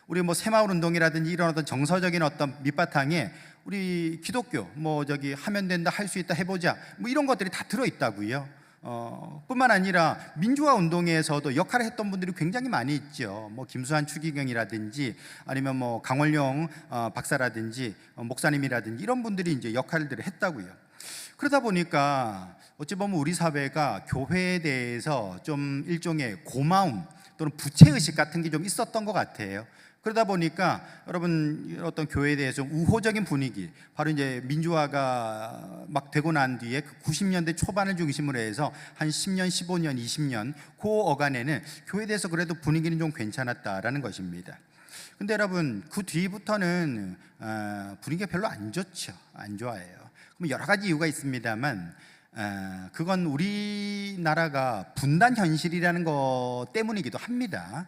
S1: 우리 뭐 새마을 운동이라든지 이런 어떤 정서적인 어떤 밑바탕에 우리 기독교 뭐 저기 하면 된다, 할 수 있다, 해보자 뭐 이런 것들이 다 들어있다고요. 뿐만 아니라 민주화 운동에서도 역할을 했던 분들이 굉장히 많이 있죠. 뭐 김수환 추기경이라든지 아니면 뭐 강원룡 박사라든지 목사님이라든지 이런 분들이 이제 역할들을 했다고요. 그러다 보니까 어찌 보면 우리 사회가 교회에 대해서 좀 일종의 고마움 또는 부채의식 같은 게 좀 있었던 것 같아요. 그러다 보니까 여러분, 어떤 교회에 대해서 좀 우호적인 분위기, 바로 이제 민주화가 막 되고 난 뒤에 그 90년대 초반을 중심으로 해서 한 10년, 15년, 20년 그 어간에는 교회에 대해서 그래도 분위기는 좀 괜찮았다라는 것입니다. 근데 여러분, 그 뒤부터는 분위기가 별로 안 좋죠. 안 좋아요. 그럼 여러 가지 이유가 있습니다만 그건 우리나라가 분단 현실이라는 것 때문이기도 합니다.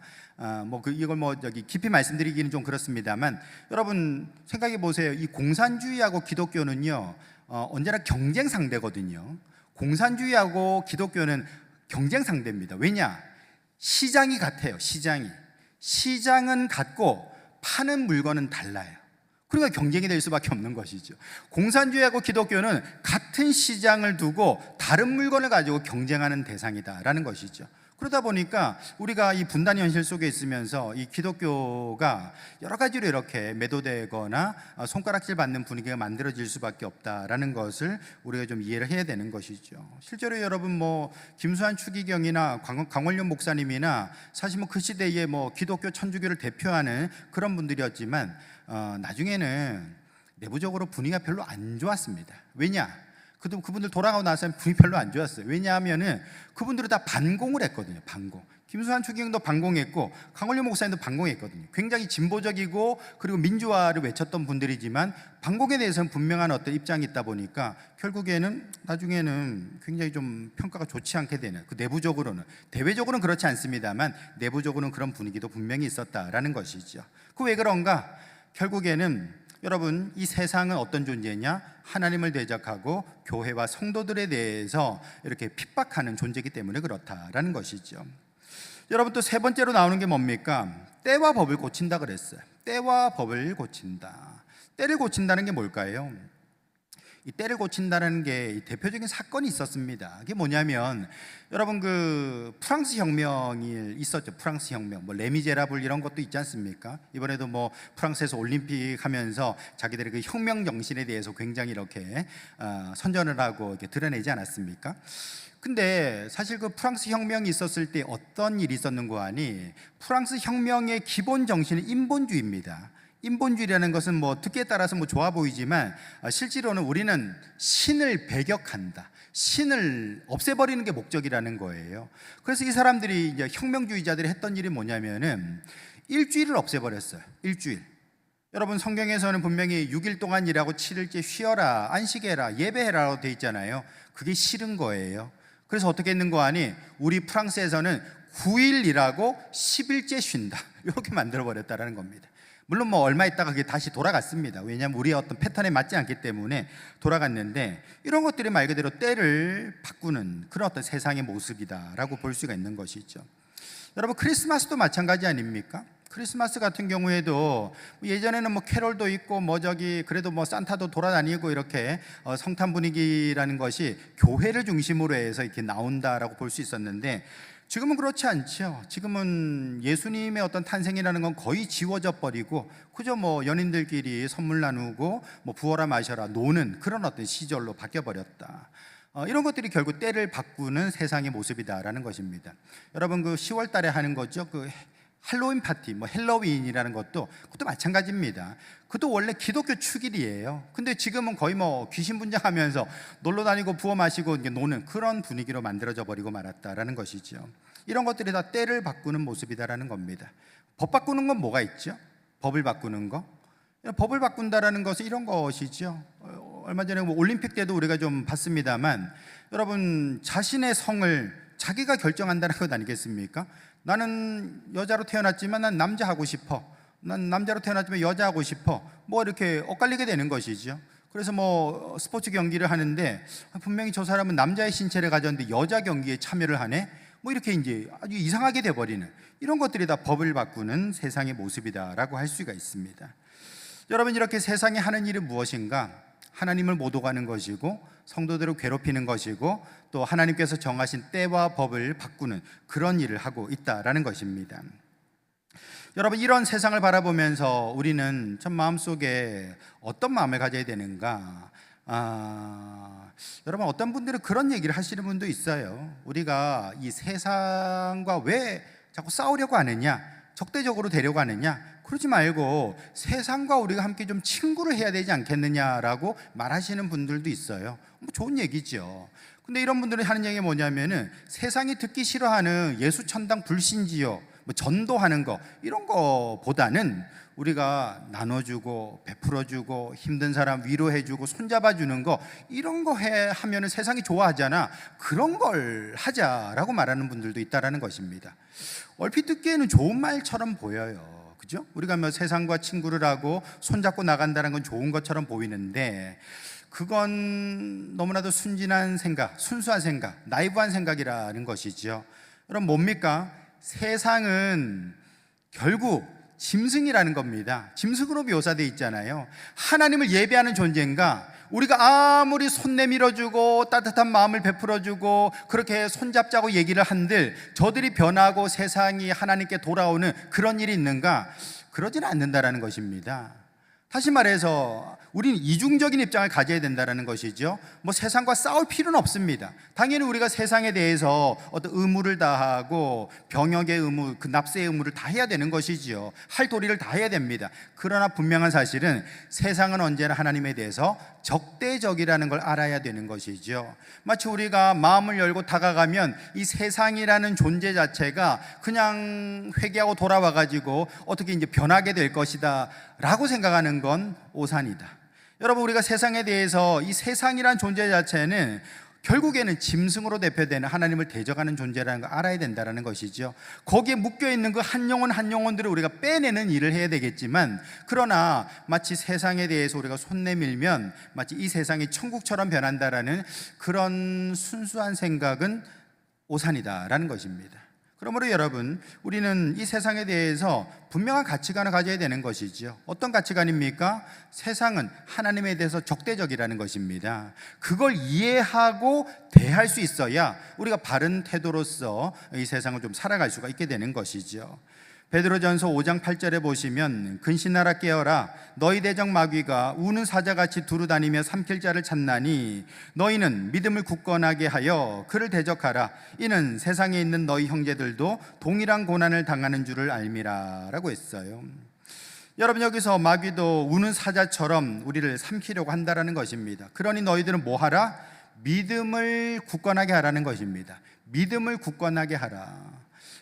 S1: 이걸 뭐 저기 깊이 말씀드리기는 좀 그렇습니다만, 여러분 생각해 보세요. 이 공산주의하고 기독교는요 언제나 경쟁 상대거든요. 공산주의하고 기독교는 경쟁 상대입니다. 왜냐? 시장이 같아요. 시장은 같고 파는 물건은 달라요. 그러니까 경쟁이 될 수밖에 없는 것이죠. 공산주의하고 기독교는 같은 시장을 두고 다른 물건을 가지고 경쟁하는 대상이다라는 것이죠. 그러다 보니까 우리가 이 분단 현실 속에 있으면서 이 기독교가 여러 가지로 이렇게 매도되거나 손가락질 받는 분위기가 만들어질 수밖에 없다라는 것을 우리가 좀 이해를 해야 되는 것이죠. 실제로 여러분 뭐 김수환 추기경이나 강원룡 목사님이나 사실 뭐 그 시대에 뭐 기독교 천주교를 대표하는 그런 분들이었지만 나중에는 내부적으로 분위기가 별로 안 좋았습니다. 왜냐? 그분들 돌아가고 나서 분위기 별로 안 좋았어요. 왜냐하면은 그분들은 다 반공을 했거든요. 반공. 김수환 추기경도 반공했고 강원료 목사님도 반공했거든요. 굉장히 진보적이고 그리고 민주화를 외쳤던 분들이지만 반공에 대해서는 분명한 어떤 입장이 있다 보니까 결국에는 나중에는 굉장히 좀 평가가 좋지 않게 되는, 그 내부적으로는, 대외적으로는 그렇지 않습니다만 내부적으로는 그런 분위기도 분명히 있었다라는 것이죠. 그 왜 그런가? 결국에는 여러분, 이 세상은 어떤 존재냐? 하나님을 대적하고 교회와 성도들에 대해서 이렇게 핍박하는 존재이기 때문에 그렇다라는 것이죠. 여러분, 또 세 번째로 나오는 게 뭡니까? 때와 법을 고친다 그랬어요. 때와 법을 고친다. 때를 고친다는 게 뭘까요? 이 때를 고친다는 게 대표적인 사건이 있었습니다. 그게 뭐냐면, 여러분, 그 프랑스 혁명이 있었죠. 프랑스 혁명, 뭐 레미제라블 이런 것도 있지 않습니까? 이번에도 뭐 프랑스에서 올림픽 하면서 자기들의 그 혁명 정신에 대해서 굉장히 이렇게 선전을 하고 이렇게 드러내지 않았습니까? 근데 사실 그 프랑스 혁명이 있었을 때 어떤 일이 있었는고 하니, 프랑스 혁명의 기본 정신은 인본주의입니다. 인본주의라는 것은 뭐 듣기에 따라서 뭐 좋아 보이지만 실제로는 우리는 신을 배격한다, 신을 없애버리는 게 목적이라는 거예요. 그래서 이 사람들이, 이제 혁명주의자들이 했던 일이 뭐냐면은 일주일을 없애버렸어요. 일주일. 여러분, 성경에서는 분명히 6일 동안 일하고 7일째 쉬어라, 안식해라, 예배해라라고 돼 있잖아요. 그게 싫은 거예요. 그래서 어떻게 했는고 하니, 우리 프랑스에서는 9일 일하고 10일째 쉰다, 이렇게 만들어버렸다는 겁니다. 물론 뭐 얼마 있다가 그게 다시 돌아갔습니다. 왜냐하면 우리의 어떤 패턴에 맞지 않기 때문에 돌아갔는데, 이런 것들이 말 그대로 때를 바꾸는 그런 어떤 세상의 모습이다라고 볼 수가 있는 것이죠. 여러분, 크리스마스도 마찬가지 아닙니까? 크리스마스 같은 경우에도 예전에는 뭐 캐롤도 있고 뭐 그래도 뭐 산타도 돌아다니고 이렇게 성탄 분위기라는 것이 교회를 중심으로 해서 이렇게 나온다라고 볼 수 있었는데, 지금은 그렇지 않죠. 지금은 예수님의 어떤 탄생이라는 건 거의 지워져 버리고 그저 뭐 연인들끼리 선물 나누고 뭐 부어라 마셔라 노는 그런 어떤 시절로 바뀌어 버렸다. 이런 것들이 결국 때를 바꾸는 세상의 모습이다라는 것입니다. 여러분, 그 10월 달에 하는 거죠. 그 할로윈 파티, 뭐 헬로윈이라는 것도 그것도 마찬가지입니다. 그것도 원래 기독교 축일이에요. 근데 지금은 거의 뭐 귀신 분장하면서 놀러 다니고 부어 마시고 노는 그런 분위기로 만들어져 버리고 말았다라는 것이죠. 이런 것들이 다 때를 바꾸는 모습이다라는 겁니다. 법 바꾸는 건 뭐가 있죠? 법을 바꾸는 거. 법을 바꾼다라는 것은 이런 것이죠. 얼마 전에 뭐 올림픽 때도 우리가 좀 봤습니다만, 여러분, 자신의 성을 자기가 결정한다는 것 아니겠습니까? 나는 여자로 태어났지만 난 남자 하고 싶어, 난 남자로 태어났지만 여자 하고 싶어, 뭐 이렇게 엇갈리게 되는 것이죠. 그래서 뭐 스포츠 경기를 하는데 분명히 저 사람은 남자의 신체를 가졌는데 여자 경기에 참여를 하네, 뭐 이렇게 이제 아주 이상하게 돼버리는 이런 것들이 다 법을 바꾸는 세상의 모습이다라고 할 수가 있습니다. 여러분, 이렇게 세상에 하는 일은 무엇인가? 하나님을 못 오가는 것이고 성도들을 괴롭히는 것이고 또 하나님께서 정하신 때와 법을 바꾸는 그런 일을 하고 있다라는 것입니다. 여러분, 이런 세상을 바라보면서 우리는 참 마음속에 어떤 마음을 가져야 되는가? 여러분, 어떤 분들은 그런 얘기를 하시는 분도 있어요. 우리가 이 세상과 왜 자꾸 싸우려고 하느냐, 적대적으로 되려고 하느냐, 그러지 말고 세상과 우리가 함께 좀 친구를 해야 되지 않겠느냐라고 말하시는 분들도 있어요. 뭐 좋은 얘기죠. 근데 이런 분들이 하는 얘기가 뭐냐면은 세상이 듣기 싫어하는 예수 천당 불신지요, 뭐 전도하는 거, 이런 거보다는 우리가 나눠주고 베풀어주고 힘든 사람 위로해주고 손잡아주는 거, 이런 거 하면은 세상이 좋아하잖아, 그런 걸 하자라고 말하는 분들도 있다라는 것입니다. 얼핏 듣기에는 좋은 말처럼 보여요. 그죠? 우리가 뭐 세상과 친구를 하고 손잡고 나간다는 건 좋은 것처럼 보이는데, 그건 너무나도 순진한 생각, 순수한 생각, 나이브한 생각이라는 것이죠. 여러분, 뭡니까? 세상은 결국 짐승이라는 겁니다. 짐승으로 묘사되어 있잖아요. 하나님을 예배하는 존재인가? 우리가 아무리 손 내밀어주고 따뜻한 마음을 베풀어주고 그렇게 손잡자고 얘기를 한들 저들이 변하고 세상이 하나님께 돌아오는 그런 일이 있는가? 그러지는 않는다라는 것입니다. 다시 말해서 우리는 이중적인 입장을 가져야 된다는 것이죠. 세상과 싸울 필요는 없습니다. 당연히 우리가 세상에 대해서 어떤 의무를 다하고 병역의 의무, 그 납세의 의무를 다 해야 되는 것이지요. 할 도리를 다 해야 됩니다. 그러나 분명한 사실은 세상은 언제나 하나님에 대해서 적대적이라는 걸 알아야 되는 것이죠. 마치 우리가 마음을 열고 다가가면 이 세상이라는 존재 자체가 그냥 회개하고 돌아와가지고 어떻게 이제 변하게 될 것이다 라고 생각하는 건 오산이다. 여러분, 우리가 세상에 대해서 이 세상이란 존재 자체는 결국에는 짐승으로 대표되는 하나님을 대적하는 존재라는 걸 알아야 된다는 것이죠. 거기에 묶여있는 그 한 영혼 한 영혼들을 우리가 빼내는 일을 해야 되겠지만, 그러나 마치 세상에 대해서 우리가 손 내밀면 마치 이 세상이 천국처럼 변한다라는 그런 순수한 생각은 오산이다라는 것입니다. 그러므로 여러분, 우리는 이 세상에 대해서 분명한 가치관을 가져야 되는 것이죠. 어떤 가치관입니까? 세상은 하나님에 대해서 적대적이라는 것입니다. 그걸 이해하고 대할 수 있어야 우리가 바른 태도로서 이 세상을 좀 살아갈 수가 있게 되는 것이죠. 베드로전서 5장 8절에 보시면, 근신하라 깨어라, 너희 대적 마귀가 우는 사자같이 두루다니며 삼킬 자를 찾나니 너희는 믿음을 굳건하게 하여 그를 대적하라. 이는 세상에 있는 너희 형제들도 동일한 고난을 당하는 줄을 알미라 라고 했어요. 여러분, 여기서 마귀도 우는 사자처럼 우리를 삼키려고 한다는 것입니다. 그러니 너희들은 뭐 하라? 믿음을 굳건하게 하라는 것입니다. 믿음을 굳건하게 하라.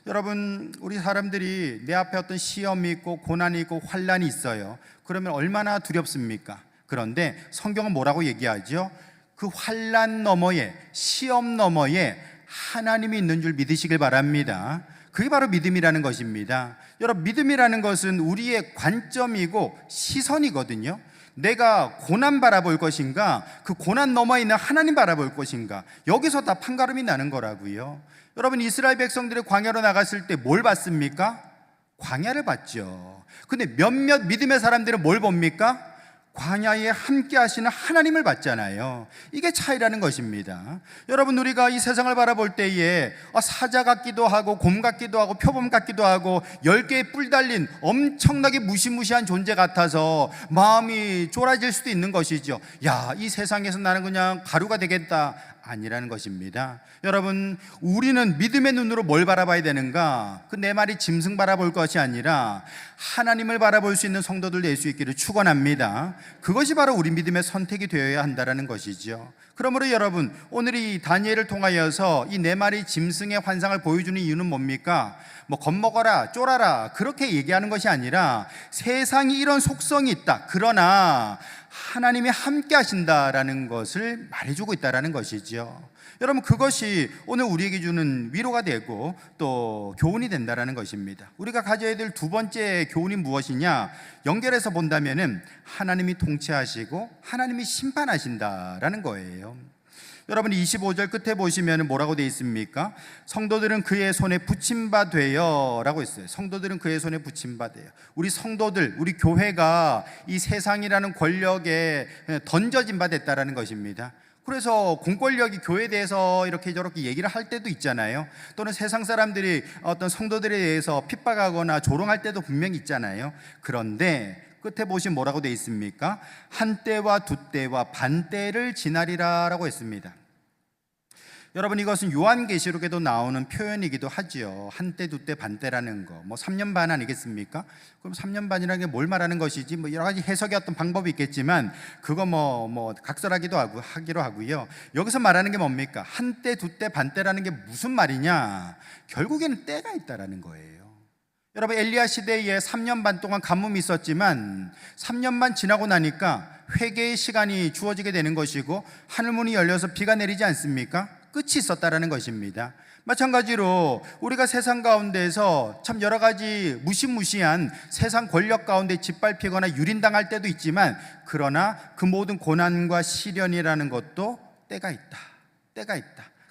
S1: 여러분, 우리 사람들이 내 앞에 어떤 시험이 있고 고난이 있고 환난이 있어요. 그러면 얼마나 두렵습니까? 그런데 성경은 뭐라고 얘기하죠? 그 환난 너머에, 시험 너머에 하나님이 있는 줄 믿으시길 바랍니다. 그게 바로 믿음이라는 것입니다. 여러분, 믿음이라는 것은 우리의 관점이고 시선이거든요. 내가 고난 바라볼 것인가, 그 고난 너머에 있는 하나님 바라볼 것인가, 여기서 다 판가름이 나는 거라고요. 여러분, 이스라엘 백성들이 광야로 나갔을 때 뭘 봤습니까? 광야를 봤죠. 근데 몇몇 믿음의 사람들은 뭘 봅니까? 광야에 함께 하시는 하나님을 봤잖아요. 이게 차이라는 것입니다. 여러분, 우리가 이 세상을 바라볼 때에 사자 같기도 하고 곰 같기도 하고 표범 같기도 하고 10개의 뿔 달린 엄청나게 무시무시한 존재 같아서 마음이 쫄아질 수도 있는 것이죠. 야, 이 세상에서 나는 그냥 가루가 되겠다, 아니라는 것입니다. 여러분, 우리는 믿음의 눈으로 뭘 바라봐야 되는가? 그 내 말이 짐승 바라볼 것이 아니라 하나님을 바라볼 수 있는 성도들 될 수 있기를 축원합니다. 그것이 바로 우리 믿음의 선택이 되어야 한다는 것이죠. 그러므로 여러분, 오늘 이 다니엘을 통하여서 이 내 말이 짐승의 환상을 보여주는 이유는 뭡니까? 겁먹어라, 쫄아라, 그렇게 얘기하는 것이 아니라 세상이 이런 속성이 있다, 그러나 하나님이 함께 하신다라는 것을 말해주고 있다는 것이죠. 여러분, 그것이 오늘 우리에게 주는 위로가 되고 또 교훈이 된다는 것입니다. 우리가 가져야 될 두 번째 교훈이 무엇이냐? 연결해서 본다면은 하나님이 통치하시고 하나님이 심판하신다라는 거예요. 여러분, 25절 끝에 보시면 뭐라고 되어 있습니까? 성도들은 그의 손에 붙임바 되어 라고 했어요. 성도들은 그의 손에 붙임바 되어. 우리 성도들, 우리 교회가 이 세상이라는 권력에 던져진 바 됐다라는 것입니다. 그래서 공권력이 교회에 대해서 이렇게 저렇게 얘기를 할 때도 있잖아요. 또는 세상 사람들이 어떤 성도들에 대해서 핍박하거나 조롱할 때도 분명히 있잖아요. 그런데 끝에 보시면 뭐라고 되어 있습니까? 한때와 두때와 반때를 지나리라 라고 했습니다. 여러분, 이것은 요한계시록에도 나오는 표현이기도 하지요. 한때, 두때, 반때라는 거. 3년 반 아니겠습니까? 그럼 3년 반이라는 게 뭘 말하는 것이지? 여러 가지 해석의 어떤 방법이 있겠지만, 그거 각설하기도 하기로 하고요. 여기서 말하는 게 뭡니까? 한때, 두때, 반때라는 게 무슨 말이냐? 결국에는 때가 있다라는 거예요. 여러분, 엘리야 시대에 3년 반 동안 가뭄이 있었지만 3년 반 지나고 나니까 회개의 시간이 주어지게 되는 것이고 하늘문이 열려서 비가 내리지 않습니까? 끝이 있었다라는 것입니다. 마찬가지로 우리가 세상 가운데서 참 여러 가지 무시무시한 세상 권력 가운데 짓밟히거나 유린당할 때도 있지만, 그러나 그 모든 고난과 시련이라는 것도 때가 있다,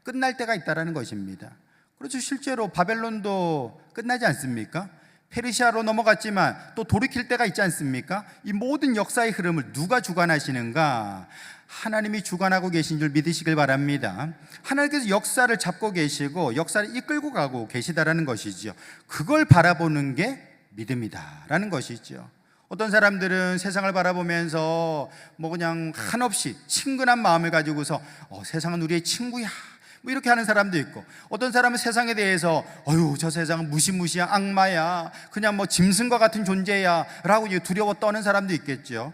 S1: 끝날 때가 있다라는 것입니다. 그렇죠. 실제로 바벨론도 끝나지 않습니까? 페르시아로 넘어갔지만 또 돌이킬 때가 있지 않습니까? 이 모든 역사의 흐름을 누가 주관하시는가? 하나님이 주관하고 계신 줄 믿으시길 바랍니다. 하나님께서 역사를 잡고 계시고 역사를 이끌고 가고 계시다라는 것이죠. 그걸 바라보는 게 믿음이다라는 것이죠. 어떤 사람들은 세상을 바라보면서 뭐 그냥 한없이 친근한 마음을 가지고서 세상은 우리의 친구야 뭐 이렇게 하는 사람도 있고, 어떤 사람은 세상에 대해서 저 세상은 무시무시한 악마야, 그냥 뭐 짐승과 같은 존재야 라고 두려워 떠는 사람도 있겠죠.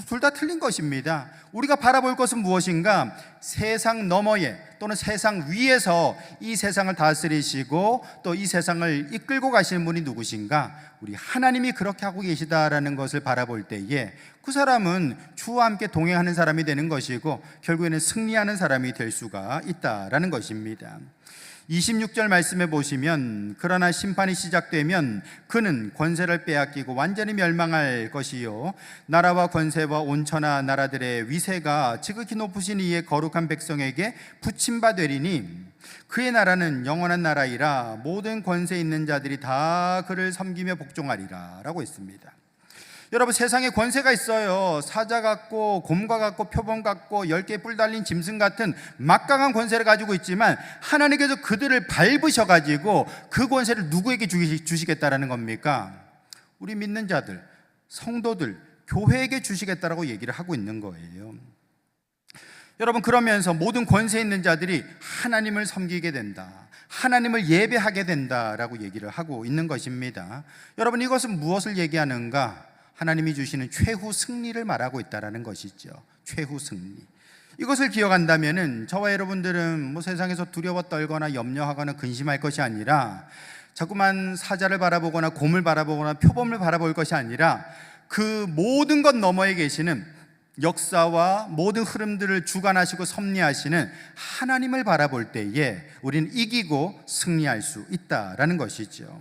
S1: 둘 다 틀린 것입니다. 우리가 바라볼 것은 무엇인가? 세상 너머에 또는 세상 위에서 이 세상을 다스리시고 또 이 세상을 이끌고 가시는 분이 누구신가? 우리 하나님이 그렇게 하고 계시다라는 것을 바라볼 때에 그 사람은 주와 함께 동행하는 사람이 되는 것이고 결국에는 승리하는 사람이 될 수가 있다라는 것입니다. 26절 말씀에 보시면, 그러나 심판이 시작되면 그는 권세를 빼앗기고 완전히 멸망할 것이요 나라와 권세와 온천하 나라들의 위세가 지극히 높으신 이의 거룩한 백성에게 붙임바 되리니 그의 나라는 영원한 나라이라 모든 권세 있는 자들이 다 그를 섬기며 복종하리라 라고 했습니다. 여러분, 세상에 권세가 있어요. 사자 같고 곰과 같고 표범 같고 10개의 뿔 달린 짐승 같은 막강한 권세를 가지고 있지만 하나님께서 그들을 밟으셔가지고 그 권세를 누구에게 주시겠다라는 겁니까? 우리 믿는 자들, 성도들, 교회에게 주시겠다라고 얘기를 하고 있는 거예요. 여러분, 그러면서 모든 권세 있는 자들이 하나님을 섬기게 된다, 하나님을 예배하게 된다라고 얘기를 하고 있는 것입니다. 여러분, 이것은 무엇을 얘기하는가? 하나님이 주시는 최후 승리를 말하고 있다는 것이죠. 최후 승리. 이것을 기억한다면 저와 여러분들은 뭐 세상에서 두려워 떨거나 염려하거나 근심할 것이 아니라, 자꾸만 사자를 바라보거나 곰을 바라보거나 표범을 바라볼 것이 아니라 그 모든 것 너머에 계시는 역사와 모든 흐름들을 주관하시고 섭리하시는 하나님을 바라볼 때에 우리는 이기고 승리할 수 있다라는 것이죠.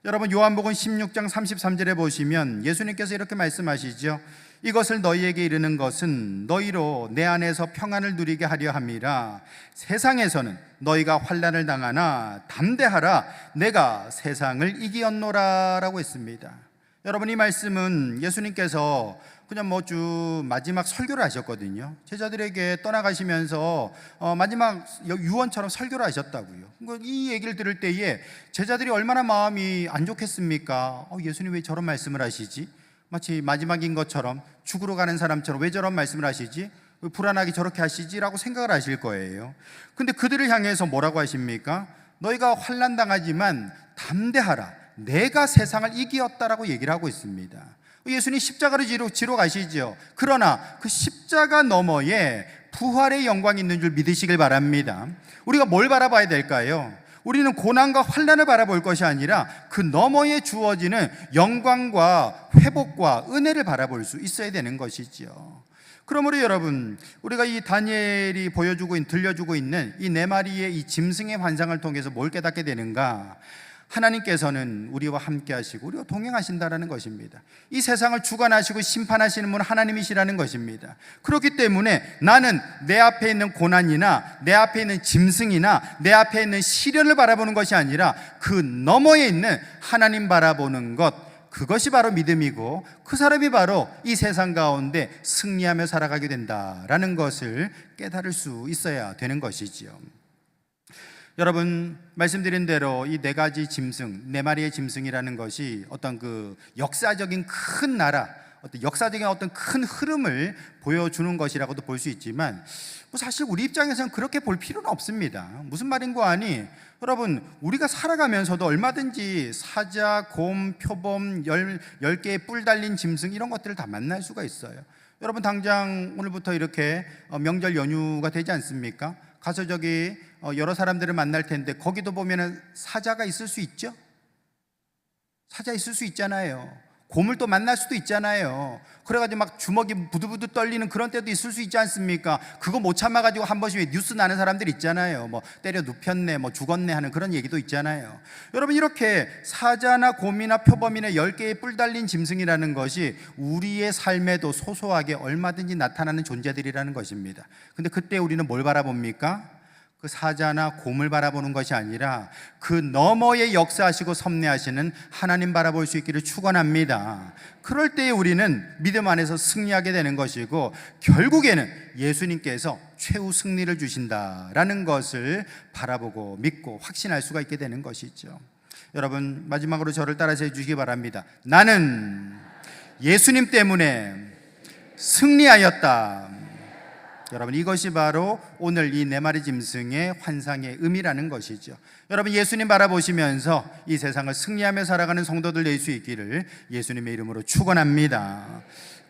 S1: 여러분, 요한복음 16장 33절에 보시면 예수님께서 이렇게 말씀하시죠. 이것을 너희에게 이르는 것은 너희로 내 안에서 평안을 누리게 하려 함이라. 세상에서는 너희가 환난을 당하나 담대하라, 내가 세상을 이기었노라 라고 했습니다. 여러분, 이 말씀은 예수님께서 그냥 마지막 설교를 하셨거든요. 제자들에게 떠나가시면서 마지막 유언처럼 설교를 하셨다고요. 이 얘기를 들을 때에 제자들이 얼마나 마음이 안 좋겠습니까? 예수님 왜 저런 말씀을 하시지? 마치 마지막인 것처럼, 죽으러 가는 사람처럼 왜 저런 말씀을 하시지? 왜 불안하게 저렇게 하시지? 라고 생각을 하실 거예요. 근데 그들을 향해서 뭐라고 하십니까? 너희가 환난 당하지만 담대하라, 내가 세상을 이기었다라고 얘기를 하고 있습니다. 예수님 십자가를 지러 가시죠. 그러나 그 십자가 너머에 부활의 영광이 있는 줄 믿으시길 바랍니다. 우리가 뭘 바라봐야 될까요? 우리는 고난과 환난을 바라볼 것이 아니라 그 너머에 주어지는 영광과 회복과 은혜를 바라볼 수 있어야 되는 것이죠. 그러므로 여러분, 우리가 이 다니엘이 들려주고 있는 이 네 마리의 이 짐승의 환상을 통해서 뭘 깨닫게 되는가? 하나님께서는 우리와 함께 하시고 우리와 동행하신다라는 것입니다. 이 세상을 주관하시고 심판하시는 분은 하나님이시라는 것입니다. 그렇기 때문에 나는 내 앞에 있는 고난이나 내 앞에 있는 짐승이나 내 앞에 있는 시련을 바라보는 것이 아니라 그 너머에 있는 하나님 바라보는 것, 그것이 바로 믿음이고 그 사람이 바로 이 세상 가운데 승리하며 살아가게 된다라는 것을 깨달을 수 있어야 되는 것이지요. 여러분, 말씀드린 대로 이 네 가지 짐승, 네 마리의 짐승이라는 것이 어떤 그 역사적인 큰 나라, 어떤 역사적인 어떤 큰 흐름을 보여주는 것이라고도 볼 수 있지만 사실 우리 입장에서는 그렇게 볼 필요는 없습니다. 무슨 말인고 하니, 여러분, 우리가 살아가면서도 얼마든지 사자, 곰, 표범, 10개의 뿔 달린 짐승 이런 것들을 다 만날 수가 있어요. 여러분, 당장 오늘부터 이렇게 명절 연휴가 되지 않습니까? 가서 여러 사람들을 만날 텐데 거기도 보면은 사자가 있을 수 있죠? 사자 있을 수 있잖아요. 곰을 또 만날 수도 있잖아요. 그래가지고 막 주먹이 부들부들 떨리는 그런 때도 있을 수 있지 않습니까? 그거 못 참아가지고 한 번씩 뉴스 나는 사람들 있잖아요. 뭐 때려 눕혔네, 뭐 죽었네 하는 그런 얘기도 있잖아요. 여러분, 이렇게 사자나 곰이나 표범이나 10개의 뿔 달린 짐승이라는 것이 우리의 삶에도 소소하게 얼마든지 나타나는 존재들이라는 것입니다. 근데 그때 우리는 뭘 바라봅니까? 그 사자나 곰을 바라보는 것이 아니라 그 너머에 역사하시고 섭리하시는 하나님 바라볼 수 있기를 축원합니다. 그럴 때에 우리는 믿음 안에서 승리하게 되는 것이고 결국에는 예수님께서 최후 승리를 주신다라는 것을 바라보고 믿고 확신할 수가 있게 되는 것이죠. 여러분, 마지막으로 저를 따라서 해주시기 바랍니다. 나는 예수님 때문에 승리하였다. 여러분, 이것이 바로 오늘 이 네 마리 짐승의 환상의 의미라는 것이죠. 여러분, 예수님 바라보시면서 이 세상을 승리하며 살아가는 성도들 될 수 있기를 예수님의 이름으로 축원합니다.